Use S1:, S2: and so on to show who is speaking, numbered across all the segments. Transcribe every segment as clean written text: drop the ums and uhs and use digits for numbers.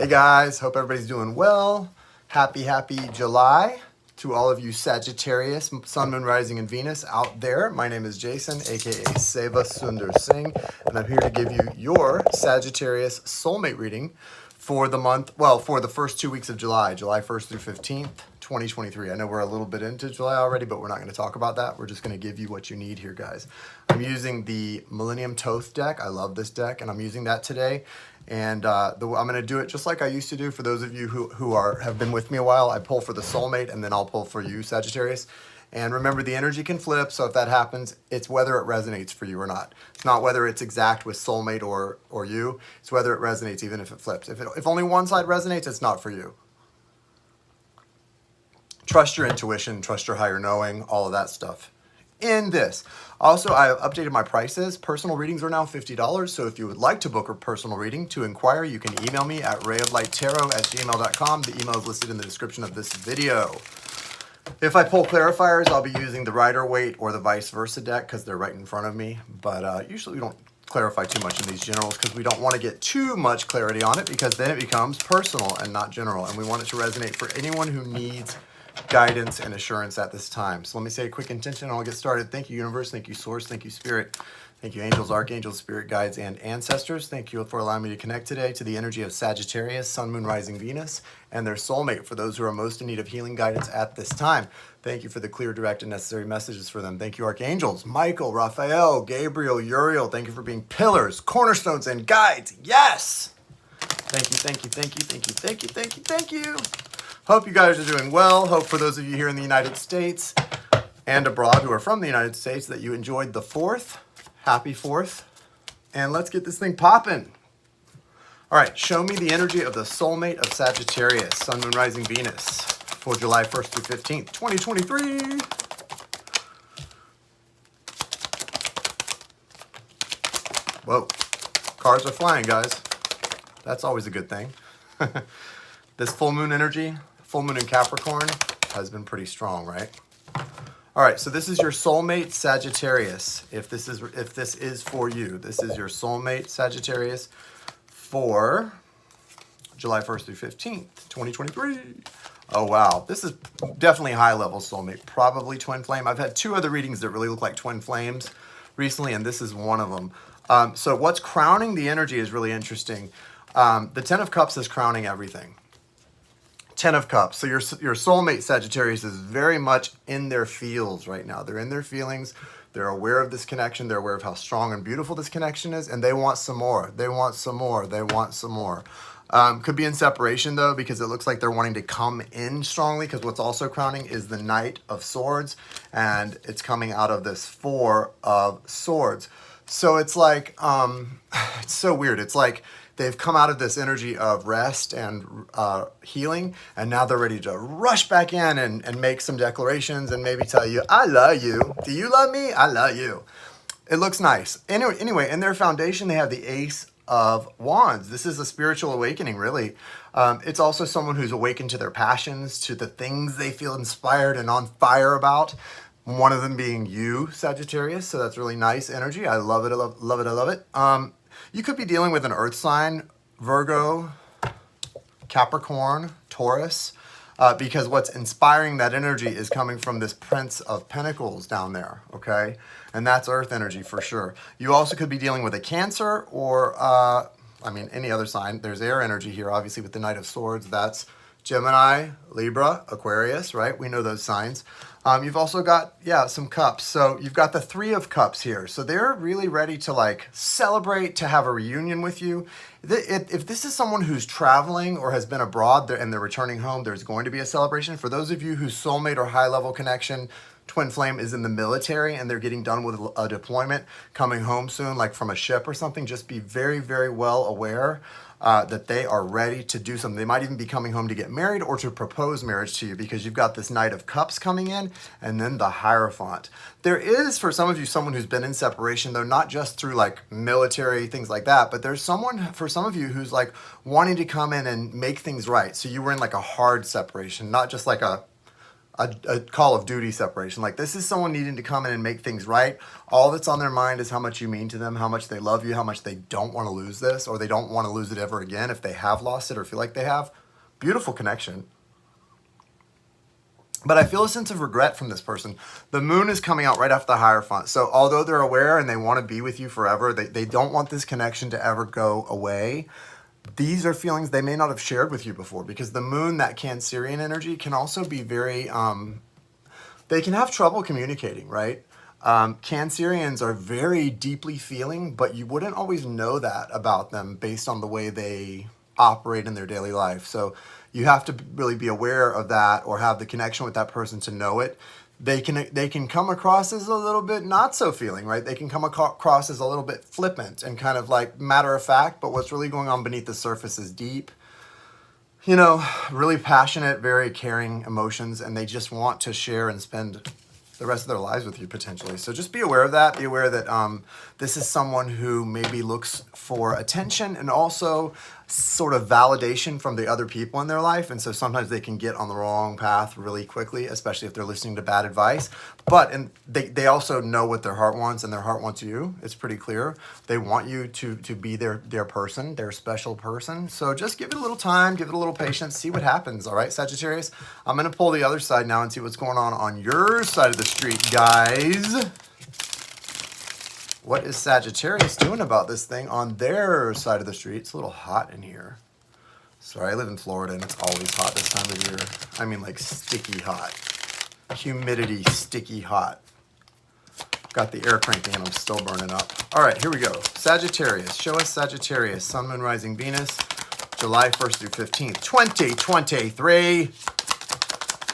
S1: Hey guys, hope everybody's doing well. Happy July to all of you Sagittarius, Sun, Moon, Rising, and Venus out there. My name is Jason, aka Seva Sundar Singh, and I'm here to give you your Sagittarius soulmate reading for the month, well, for the first 2 weeks of July, July 1st through 15th, 2023. I know we're a little bit into July already, but we're not going to talk about that. We're just going to give you what you need here, guys. I'm using the Millennium Thoth deck. I love this deck, and I'm using that today. And I'm going to do it just like I used to do. For those of you who have been with me a while, I pull for the soulmate, and then I'll pull for you, Sagittarius. And remember, the energy can flip, so if that happens, it's whether it resonates for you or not. It's not whether it's exact with soulmate or you. It's whether it resonates, even if it flips. If only one side resonates, it's not for you. Trust your intuition, trust your higher knowing, all of that stuff. In this. Also, I have updated my prices. Personal readings are now $50, so if you would like to book a personal reading, to inquire, you can email me at rayoflighttarot@gmail.com. The email is listed in the description of this video. If I pull clarifiers, I'll be using the Rider-Waite or the vice versa deck because they're right in front of me. But usually we don't clarify too much in these generals because we don't want to get too much clarity on it, because then it becomes personal and not general. And we want it to resonate for anyone who needs guidance and assurance at this time. So let me say a quick intention and I'll get started. Thank you, universe. Thank you, source. Thank you, spirit. Thank you, angels, archangels, spirit guides, and ancestors. Thank you for allowing me to connect today to the energy of Sagittarius, Sun, Moon, Rising, Venus, and their soulmate for those who are most in need of healing guidance at this time. Thank you for the clear, direct, and necessary messages for them. Thank you, archangels, Michael, Raphael, Gabriel, Uriel. Thank you for being pillars, cornerstones, and guides. Yes! Thank you, thank you, thank you, thank you, thank you, thank you, thank you. Hope you guys are doing well. Hope for those of you here in the United States and abroad who are from the United States that you enjoyed the 4th. Happy 4th. And let's get this thing popping. All right, show me the energy of the soulmate of Sagittarius, Sun, Moon, Rising, Venus for July 1st through 15th, 2023. Whoa, cards are flying, guys. That's always a good thing. This full moon energy, full moon in Capricorn, has been pretty strong, right? All right, so this is your soulmate Sagittarius. If this is for you, this is your soulmate Sagittarius for July 1st through 15th, 2023. Oh, wow. This is definitely high level soulmate, probably twin flame. I've had 2 other readings that really look like twin flames recently, and this is one of them. So what's crowning the energy is really interesting. The 10 of Cups is crowning everything. 10 of Cups. So your soulmate Sagittarius is very much in their feels right now. They're in their feelings. They're aware of this connection. They're aware of how strong and beautiful this connection is, and they want some more. They want some more. They want some more. Could be in separation, though, because it looks like they're wanting to come in strongly, because what's also crowning is the Knight of Swords, and it's coming out of this 4 of Swords. So it's like, it's so weird. It's like they've come out of this energy of rest and healing, and now they're ready to rush back in and make some declarations and maybe tell you, I love you. Do you love me? I love you. It looks nice. Anyway, in their foundation, they have the Ace of Wands. This is a spiritual awakening, really. It's also someone who's awakened to their passions, to the things they feel inspired and on fire about. One of them being you, Sagittarius. So that's really nice energy. I love it. I love it. I love it. You could be dealing with an earth sign, Virgo, Capricorn, Taurus, because what's inspiring that energy is coming from this Prince of Pentacles down there, okay? And that's earth energy for sure. You also could be dealing with a Cancer or, any other sign. There's air energy here, obviously, with the Knight of Swords. That's Gemini, Libra, Aquarius, right? We know those signs. You've also got, some cups. So you've got the 3 of Cups here. So they're really ready to like celebrate, to have a reunion with you. If this is someone who's traveling or has been abroad and they're returning home, there's going to be a celebration. For those of you whose soulmate or high level connection, twin flame, is in the military and they're getting done with a deployment, coming home soon, like from a ship or something, just be very, very well aware that they are ready to do something. They might even be coming home to get married or to propose marriage to you, because you've got this Knight of Cups coming in and then the Hierophant. There is, for some of you, someone who's been in separation, though, not just through like military things like that, but there's someone, for some of you, who's like wanting to come in and make things right. So you were in like a hard separation, not just like a a call of duty separation. Like, this is someone needing to come in and make things right. All that's on their mind is how much you mean to them, how much they love you, how much they don't want to lose this, or they don't want to lose it ever again if they have lost it or feel like they have. Beautiful connection. But I feel a sense of regret from this person. The moon is coming out right after the Hierophant. So although they're aware and they want to be with you forever, they don't want this connection to ever go away. These are feelings they may not have shared with you before, because the moon, that Cancerian energy, can also be very, they can have trouble communicating, right? Cancerians are very deeply feeling, but you wouldn't always know that about them based on the way they operate in their daily life. So you have to really be aware of that, or have the connection with that person to know it. They can come across as a little bit not so feeling, right? They can come across as a little bit flippant and kind of like matter of fact, but what's really going on beneath the surface is deep, you know, really passionate, very caring emotions, and they just want to share and spend the rest of their lives with you potentially. So just be aware of that. Be aware that this is someone who maybe looks for attention and also sort of validation from the other people in their life. And so sometimes they can get on the wrong path really quickly, especially if they're listening to bad advice. But they also know what their heart wants, and their heart wants you. It's pretty clear. They want you to be their person, their special person. So just give it a little time, give it a little patience, see what happens. All right, Sagittarius? I'm going to pull the other side now and see what's going on your side of the street, guys. What is Sagittarius doing about this thing on their side of the street? It's a little hot in here. Sorry, I live in Florida and it's always hot this time of year. I mean, like sticky hot. Humidity, sticky hot. Got the air cranking and I'm still burning up. All right, here we go. Sagittarius. Show us Sagittarius. Sun, Moon, Rising, Venus. July 1st through 15th, 2023.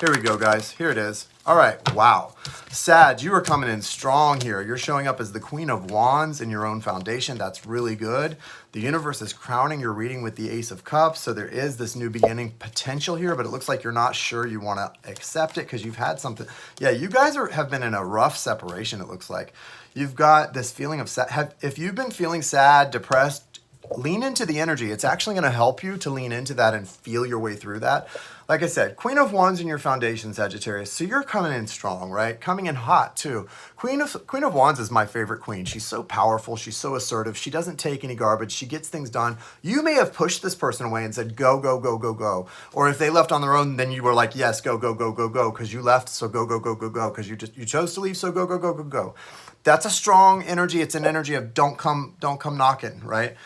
S1: Here we go, guys. Here it is. All right. Wow. Sag, you are coming in strong here. You're showing up as the Queen of Wands in your own foundation. That's really good. The universe is crowning your reading with the Ace of Cups. So there is this new beginning potential here, but it looks like you're not sure you want to accept it because you've had something. Yeah, you guys have been in a rough separation, it looks like. You've got this feeling of sad. If you've been feeling sad, depressed, lean into the energy. It's actually going to help you to lean into that and feel your way through that. Like I said, Queen of Wands in your foundation, Sagittarius. So you're coming in strong, right? Coming in hot too. Queen of Wands is my favorite queen. She's so powerful. She's so assertive. She doesn't take any garbage. She gets things done. You may have pushed this person away and said, go, go, go, go, go. Or if they left on their own, then you were like, yes, go, go, go, go, go. Because you left, so go, go, go, go, go. Because you chose to leave, so go, go, go, go, go. That's a strong energy. It's an energy of don't come knocking, right?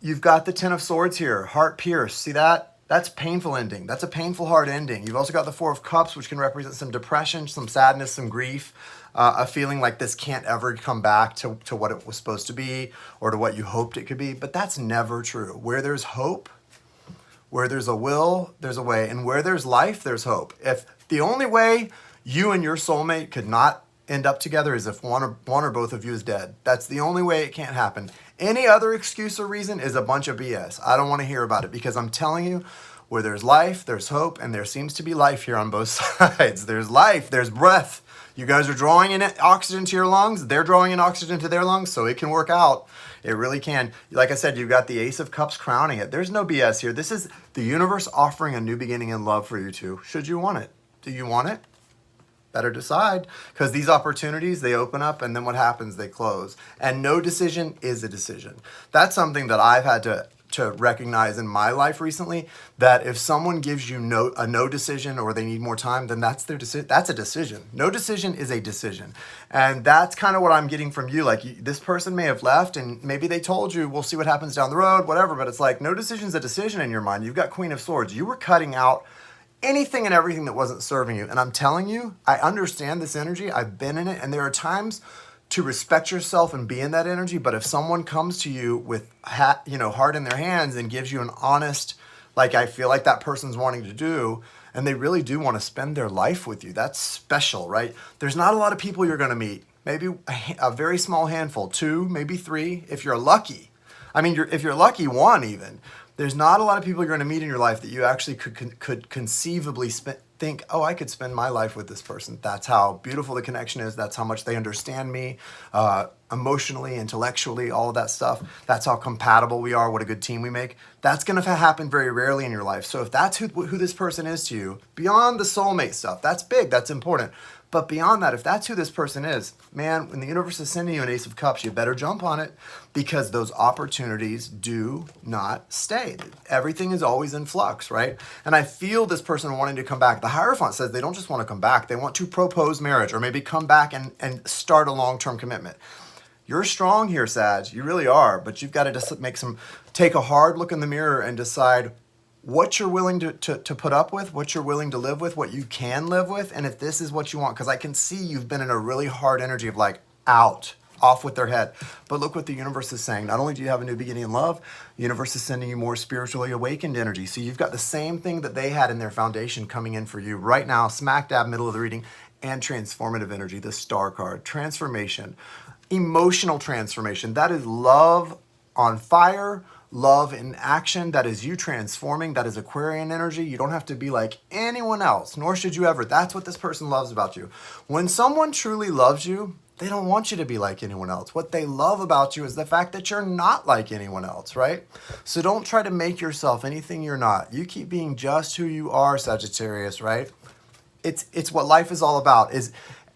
S1: You've got the Ten of Swords here, heart pierced. See that? That's painful ending. That's a painful hard ending. You've also got the Four of Cups, which can represent some depression, some sadness, some grief, a feeling like this can't ever come back to what it was supposed to be or to what you hoped it could be. But that's never true. Where there's hope, where there's a will, there's a way. And where there's life, there's hope. If the only way you and your soulmate could not end up together is if one or both of you is dead. That's the only way it can't happen. Any other excuse or reason is a bunch of BS. I don't want to hear about it, because I'm telling you, where there's life, there's hope, and there seems to be life here on both sides. There's life, there's breath. You guys are drawing in oxygen to your lungs. They're drawing in oxygen to their lungs, so it can work out. It really can. Like I said, you've got the Ace of Cups crowning it. There's no BS here. This is the universe offering a new beginning in love for you two. Should you want it? Do you want it? Better decide, because these opportunities, they open up, and then what happens? They close. And no decision is a decision. That's something that I've had to recognize in my life recently, that if someone gives you a no decision, or they need more time, then that's their decision. That's a decision. No decision is a decision. And that's kind of what I'm getting from you. Like, this person may have left, and maybe they told you, we'll see what happens down the road, whatever, but it's like, no decision's a decision in your mind. You've got Queen of Swords. You were cutting out anything and everything that wasn't serving you. And I'm telling you, I understand this energy. I've been in it. And there are times to respect yourself and be in that energy. But if someone comes to you with heart in their hands and gives you an honest, like I feel like that person's wanting to do, and they really do want to spend their life with you, that's special, right? There's not a lot of people you're going to meet. Maybe a very small handful, 2, maybe 3, if you're lucky. I mean, if you're lucky, 1 even. There's not a lot of people you're going to meet in your life that you actually could conceivably think, oh, I could spend my life with this person. That's how beautiful the connection is. That's how much they understand me. emotionally, intellectually, all of that stuff. That's how compatible we are, what a good team we make. That's going to happen very rarely in your life. So if that's who this person is to you, beyond the soulmate stuff, that's big, that's important. But beyond that, if that's who this person is, man, when the universe is sending you an Ace of Cups, you better jump on it, because those opportunities do not stay. Everything is always in flux, right? And I feel this person wanting to come back. The Hierophant says they don't just want to come back, they want to propose marriage, or maybe come back and start a long-term commitment. You're strong here, Sag. You really are. But you've got to just take a hard look in the mirror and decide what you're willing to put up with, what you're willing to live with, what you can live with, and if this is what you want. Because I can see you've been in a really hard energy of like, off with their head. But look what the universe is saying. Not only do you have a new beginning in love, the universe is sending you more spiritually awakened energy. So you've got the same thing that they had in their foundation coming in for you right now, smack dab middle of the reading, and transformative energy, the Star card, transformation. Emotional transformation. That is love on fire, love in action. That is you transforming. That is Aquarian energy. You don't have to be like anyone else, nor should you ever. That's what this person loves about you. When someone truly loves you, they don't want you to be like anyone else. What they love about you is the fact that you're not like anyone else, right? So don't try to make yourself anything you're not. You keep being just who you are, Sagittarius, right? It's what life is all about.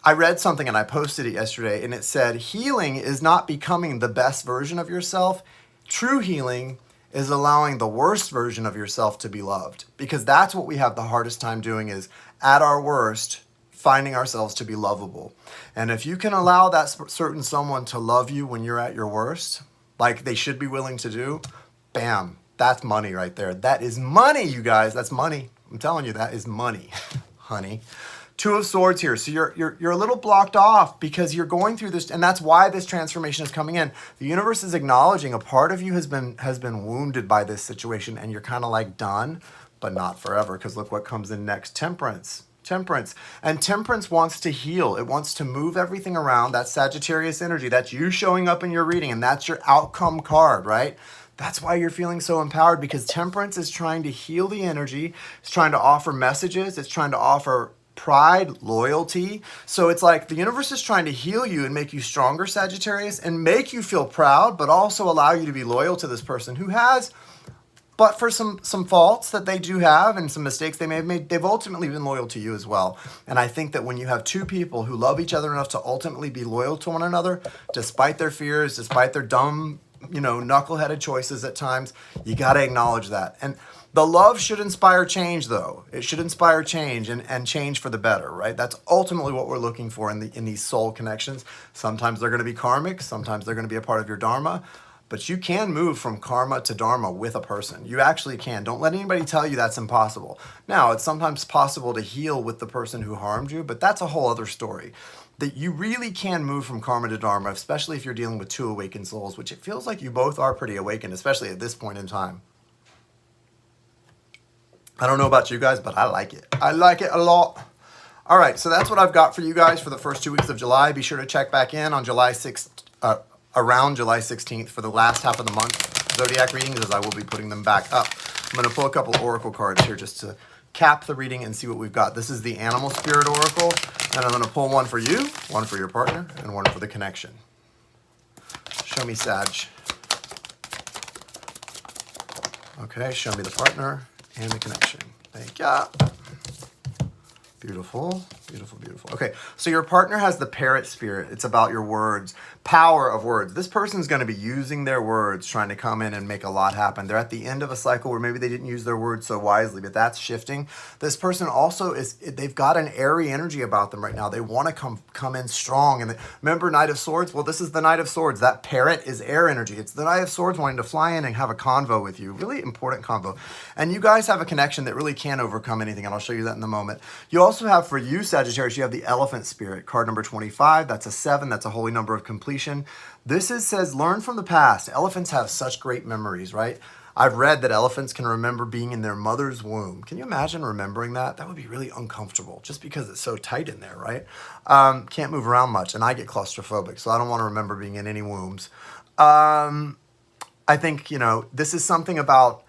S1: I read something and I posted it yesterday, and it said, healing is not becoming the best version of yourself. True healing is allowing the worst version of yourself to be loved, because that's what we have the hardest time doing, is at our worst, finding ourselves to be lovable. And if you can allow that certain someone to love you when you're at your worst, like they should be willing to do, bam, that's money right there. That is money, you guys. That's money. I'm telling you, that is money, honey. Two of Swords here. So you're a little blocked off because you're going through this, and that's why this transformation is coming in. The universe is acknowledging a part of you has been wounded by this situation, and you're kind of like done, but not forever, because look what comes in next. Temperance. And temperance wants to heal. It wants to move everything around. That's Sagittarius energy. That's you showing up in your reading, and that's your outcome card, right? That's why you're feeling so empowered, because temperance is trying to heal the energy. It's trying to offer messages. It's trying to offer pride, loyalty. So it's like the universe is trying to heal you and make you stronger, Sagittarius, and make you feel proud, but also allow you to be loyal to this person who has, but for some faults that they do have and some mistakes they may have made, they've ultimately been loyal to you as well. And I think that when you have two people who love each other enough to ultimately be loyal to one another, despite their fears, despite their dumb, knuckleheaded choices at times, you got to acknowledge that. And the love should inspire change, though. It should inspire change and change for the better, right? That's ultimately what we're looking for in these soul connections. Sometimes they're going to be karmic. Sometimes they're going to be a part of your dharma. But you can move from karma to dharma with a person. You actually can. Don't let anybody tell you that's impossible. Now, it's sometimes possible to heal with the person who harmed you, but that's a whole other story. That you really can move from karma to dharma, especially if you're dealing with two awakened souls, which it feels like you both are pretty awakened, especially at this point in time. I don't know about you guys, but I like it. I like it a lot. All right, so that's what I've got for you guys for the first 2 weeks of July. Be sure to check back in on July 6th, around July 16th for the last half of the month Zodiac readings, as I will be putting them back up. I'm going to pull a couple oracle cards here just to cap the reading and see what we've got. This is the Animal Spirit Oracle, and I'm going to pull one for you, one for your partner, and one for the connection. Show me Sag. Okay, show me the partner and the connection. Thank ya. Beautiful, beautiful, beautiful. Okay, so your partner has the parrot spirit. It's about your words, power of words. This person's going to be using their words, trying to come in and make a lot happen. They're at the end of a cycle where maybe they didn't use their words so wisely, but that's shifting. This person also they've got an airy energy about them right now. They want to come in strong. And remember Knight of Swords? Well, this is the Knight of Swords. That parrot is air energy. It's the Knight of Swords wanting to fly in and have a convo with you. Really important convo. And you guys have a connection that really can overcome anything, and I'll show you that in a moment. You also have, for you, Sagittarius, you have the Elephant Spirit, card number 25. That's a 7. That's a holy number of completion. This says, learn from the past. Elephants have such great memories, right? I've read that elephants can remember being in their mother's womb. Can you imagine remembering that? That would be really uncomfortable just because it's so tight in there, right? Can't move around much, and I get claustrophobic, so I don't want to remember being in any wombs. I think, this is something about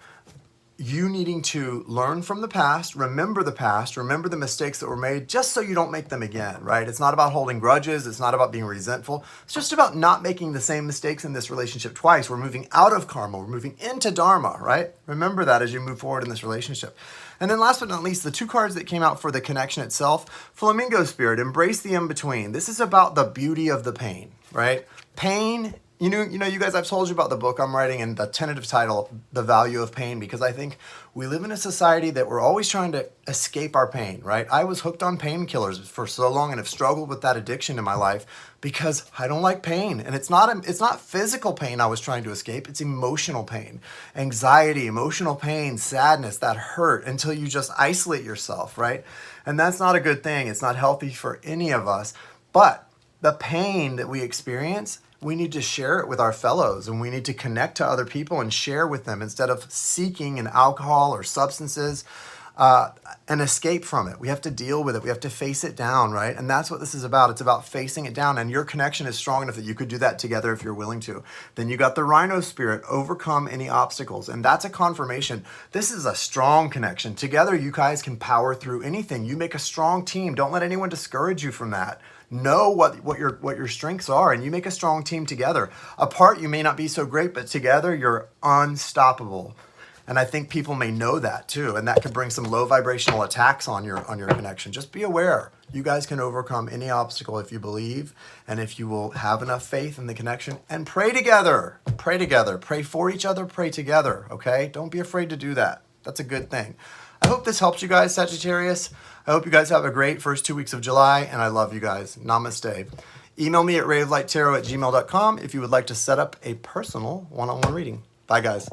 S1: you needing to learn from the past, remember the mistakes that were made, just so you don't make them again, right? It's not about holding grudges. It's not about being resentful. It's just about not making the same mistakes in this relationship twice. We're moving out of karma. We're moving into dharma, right? Remember that as you move forward in this relationship. And then last but not least, the two cards that came out for the connection itself, Flamingo Spirit, embrace the in-between. This is about the beauty of the pain, right? Pain, you guys, I've told you about the book I'm writing and the tentative title, The Value of Pain, because I think we live in a society that we're always trying to escape our pain, right? I was hooked on painkillers for so long and have struggled with that addiction in my life because I don't like pain. And it's not physical pain I was trying to escape. It's emotional pain, anxiety, emotional pain, sadness, that hurt until you just isolate yourself, right? And that's not a good thing. It's not healthy for any of us. But the pain that we experience, we need to share it with our fellows, and we need to connect to other people and share with them instead of seeking in alcohol or substances an escape from it. We have to deal with it. We have to face it down, right? And that's what this is about. It's about facing it down, and your connection is strong enough that you could do that together if you're willing to. Then you got the Rhino Spirit, overcome any obstacles, and that's a confirmation. This is a strong connection. Together, you guys can power through anything. You make a strong team. Don't let anyone discourage you from that. Know what your strengths are, and you make a strong team together. Apart, you may not be so great, but together, you're unstoppable. And I think people may know that too, and that could bring some low vibrational attacks on your connection. Just be aware. You guys can overcome any obstacle if you believe, and if you will have enough faith in the connection and pray together. Pray together. Pray for each other. Pray together. Okay? Don't be afraid to do that. That's a good thing. I hope this helps you guys, Sagittarius. I hope you guys have a great first 2 weeks of July, and I love you guys. Namaste. Email me at ravelighttarot@gmail.com if you would like to set up a personal one-on-one reading. Bye, guys.